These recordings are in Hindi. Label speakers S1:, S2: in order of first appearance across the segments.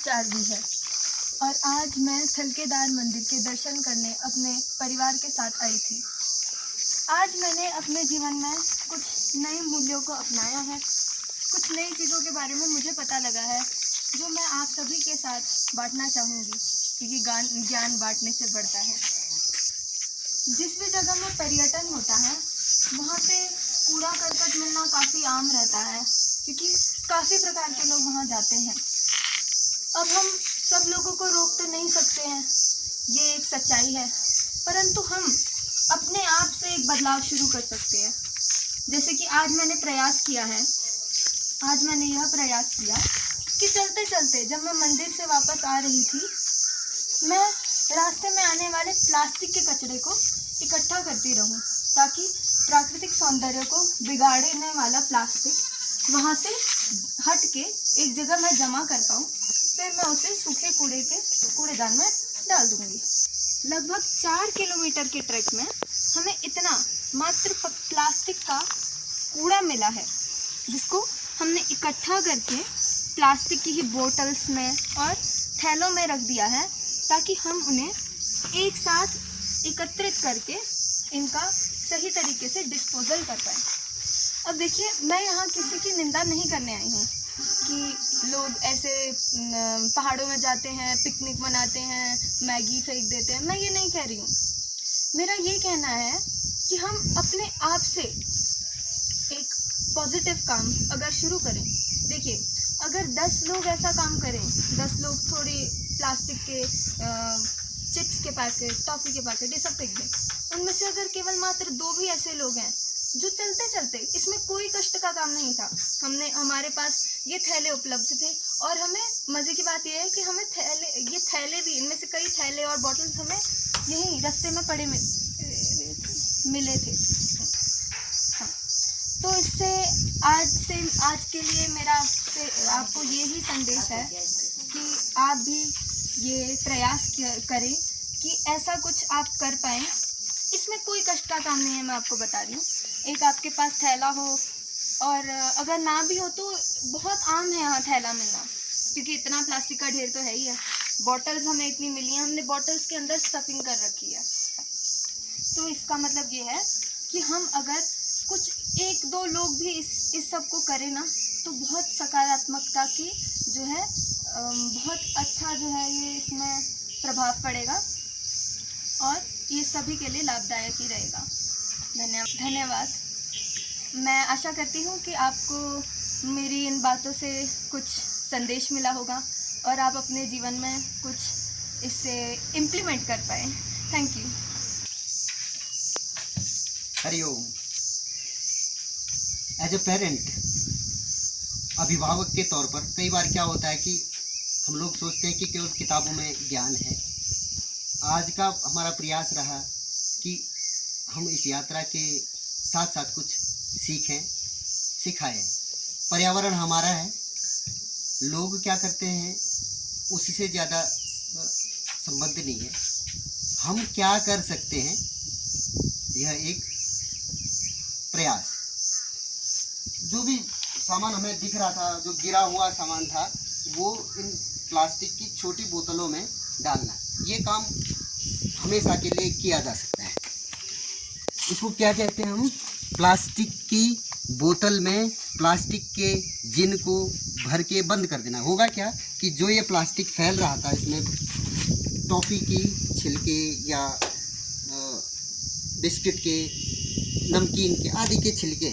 S1: 4 भी है और आज मैं थलकेदार मंदिर के दर्शन करने अपने परिवार के साथ आई थी। आज मैंने अपने जीवन में कुछ नए मूल्यों को अपनाया है, कुछ नई चीज़ों के बारे में मुझे पता लगा है जो मैं आप सभी के साथ बांटना चाहूँगी, क्योंकि ज्ञान बांटने से बढ़ता है। जिस भी जगह में पर्यटन होता है वहाँ पे कूड़ा करकट मिलना काफ़ी आम रहता है, क्योंकि काफ़ी प्रकार के लोग वहाँ जाते हैं। अब हम सब लोगों को रोक तो नहीं सकते हैं, ये एक सच्चाई है, परंतु हम अपने आप से एक बदलाव शुरू कर सकते हैं। जैसे कि आज मैंने यह प्रयास किया कि चलते चलते जब मैं मंदिर से वापस आ रही थी, मैं रास्ते में आने वाले प्लास्टिक के कचरे को इकट्ठा करती रहूं, ताकि प्राकृतिक सौंदर्य को बिगाड़ने वाला प्लास्टिक वहां से हट के एक जगह मैं जमा कर पाऊं, फिर मैं उसे सूखे कूड़ेदान में डाल दूंगी। लगभग 4 किलोमीटर के ट्रैक में हमें इतना मात्र प्लास्टिक का कूड़ा मिला है, जिसको हमने इकट्ठा करके प्लास्टिक की ही बोतल्स में और थैलों में रख दिया है, ताकि हम उन्हें एक साथ एकत्रित करके इनका सही तरीके से डिस्पोजल कर पाएँ। अब देखिए, मैं यहाँ किसी की निंदा नहीं करने आई हूँ कि लोग ऐसे पहाड़ों में जाते हैं, पिकनिक मनाते हैं, मैगी फेंक देते हैं, मैं ये नहीं कह रही हूँ। मेरा ये कहना है कि हम अपने आप से एक पॉजिटिव काम अगर शुरू करें। देखिए, अगर 10 लोग ऐसा काम करें, 10 लोग थोड़ी प्लास्टिक के चिप्स के पैकेट, टॉफ़ी के पैकेट ये सब फेंक दें, उनमें से अगर केवल मात्र 2 भी ऐसे लोग हैं जो चलते चलते, इसमें कोई कष्ट का काम नहीं था, हमारे पास ये थैले उपलब्ध थे, और हमें मज़े की बात यह है कि हमें ये थैले भी, इनमें से कई थैले और बॉटल्स हमें यहीं रास्ते में पड़े मिले थे। हाँ, तो इससे आज के लिए मेरा आपको यही संदेश है कि आप भी ये प्रयास करें कि ऐसा कुछ आप कर पाएँ। इसमें कोई कष्ट का काम नहीं है, मैं आपको बता रही हूँ। एक आपके पास थैला हो, और अगर ना भी हो तो बहुत आम है यहाँ थैला मिलना, क्योंकि इतना प्लास्टिक का ढेर तो है ही है। बॉटल्स हमें इतनी मिली हैं, हमने बॉटल्स के अंदर स्टफिंग कर रखी है। तो इसका मतलब ये है कि हम अगर कुछ 1-2 लोग भी इस सब को करें ना, तो बहुत सकारात्मकता की जो है बहुत अच्छा जो है ये इसमें प्रभाव पड़ेगा, और ये सभी के लिए लाभदायक ही रहेगा। धन्यवाद। मैं आशा करती हूँ कि आपको मेरी इन बातों से कुछ संदेश मिला होगा और आप अपने जीवन में कुछ इससे इम्प्लीमेंट कर पाएँ। Thank you.
S2: हरिओम। एज ए पेरेंट, अभिभावक के तौर पर कई बार क्या होता है कि हम लोग सोचते हैं कि केवल किताबों में ज्ञान है। आज का हमारा प्रयास रहा कि हम इस यात्रा के साथ साथ कुछ सीखें, सिखाएं। पर्यावरण हमारा है, लोग क्या करते हैं उससे ज़्यादा संबंध नहीं है। हम क्या कर सकते हैं, यह एक प्रयास। जो भी सामान हमें दिख रहा था, जो गिरा हुआ सामान था, वो इन प्लास्टिक की छोटी बोतलों में डालना, ये काम हमेशा के लिए किया जा सकता है। इसको क्या कहते हैं हम? प्लास्टिक की बोतल में प्लास्टिक के जिन को भर के बंद कर देना। होगा क्या कि जो ये प्लास्टिक फैल रहा था, इसमें टॉफ़ी की छिलके या बिस्किट के, नमकीन के आदि के छिलके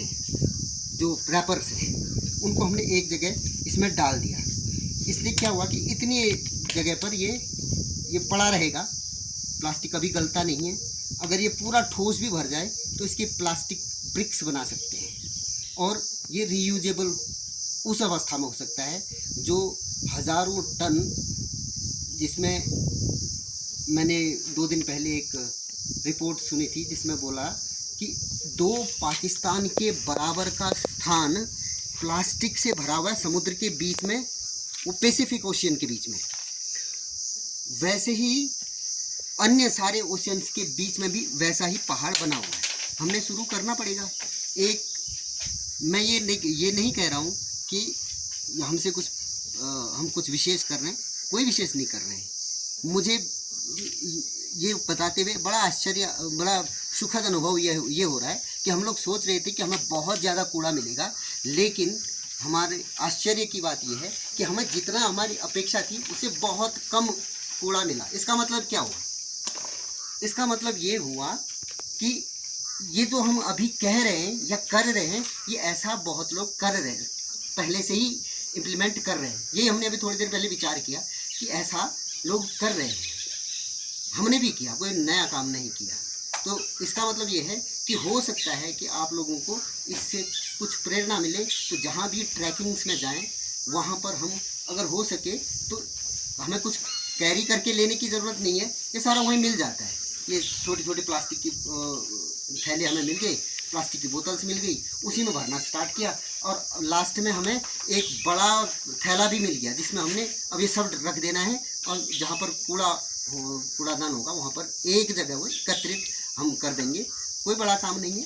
S2: जो रैपर्स हैं, उनको हमने एक जगह इसमें डाल दिया। इसलिए क्या हुआ कि इतनी जगह पर ये पड़ा रहेगा, प्लास्टिक कभी गलता नहीं है। अगर ये पूरा ठोस भी भर जाए तो इसके प्लास्टिक ब्रिक्स बना सकते हैं, और ये रीयूजेबल उस अवस्था में हो सकता है जो हज़ारों टन, जिसमें मैंने 2 दिन पहले एक रिपोर्ट सुनी थी जिसमें बोला कि 2 पाकिस्तान के बराबर का स्थान प्लास्टिक से भरा हुआ है समुद्र के बीच में, वो पैसिफिक ओशियन के बीच में। वैसे ही अन्य सारे ओशियंस के बीच में भी वैसा ही पहाड़ बना हुआ है। हमने शुरू करना पड़ेगा। मैं ये नहीं कह रहा हूँ कि हमसे हम कुछ विशेष कर रहे हैं, कोई विशेष नहीं कर रहे हैं। मुझे ये बताते हुए बड़ा आश्चर्य, बड़ा सुखद अनुभव ये हो रहा है कि हम लोग सोच रहे थे कि हमें बहुत ज़्यादा कूड़ा मिलेगा, लेकिन हमारे आश्चर्य की बात यह है कि हमें जितना हमारी अपेक्षा थी उससे बहुत कम कूड़ा मिला। इसका मतलब क्या हुआ? इसका मतलब ये हुआ कि ये जो हम अभी कह रहे हैं या कर रहे हैं, ये ऐसा बहुत लोग कर रहे हैं, पहले से ही इम्प्लीमेंट कर रहे हैं। ये हमने अभी थोड़ी देर पहले विचार किया कि ऐसा लोग कर रहे हैं, हमने भी किया, कोई नया काम नहीं किया। तो इसका मतलब ये है कि हो सकता है कि आप लोगों को इससे कुछ प्रेरणा मिले। तो जहाँ भी ट्रैकिंग्स में जाएं, वहाँ पर हम अगर हो सके तो हमें कुछ कैरी करके लेने की ज़रूरत नहीं है, ये सारा वहीं मिल जाता है। ये छोटी छोटी प्लास्टिक की थैले हमें मिल गए, प्लास्टिक की बोतल्स मिल गई, उसी में भरना स्टार्ट किया और लास्ट में हमें एक बड़ा थैला भी मिल गया जिसमें हमने अब ये सब रख देना है और जहाँ पर कूड़ादान होगा वहाँ पर एक जगह वो एकत्रित हम कर देंगे। कोई बड़ा काम नहीं है,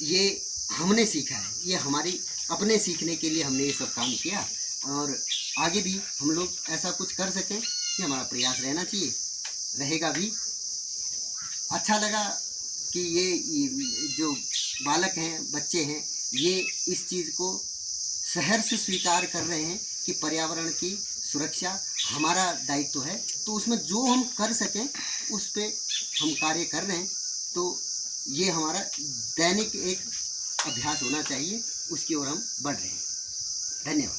S2: ये हमने सीखा है, ये हमारी अपने सीखने के लिए हमने ये सब काम किया और आगे भी हम लोग ऐसा कुछ कर सकें, ये हमारा प्रयास रहना चाहिए, रहेगा भी। अच्छा लगा कि ये जो बालक हैं, बच्चे हैं, ये इस चीज़ को शहर से स्वीकार कर रहे हैं कि पर्यावरण की सुरक्षा हमारा दायित्व है। तो उसमें जो हम कर सकें उस पे हम कार्य कर रहे हैं। तो ये हमारा दैनिक एक अभ्यास होना चाहिए, उसकी ओर हम बढ़ रहे हैं। धन्यवाद।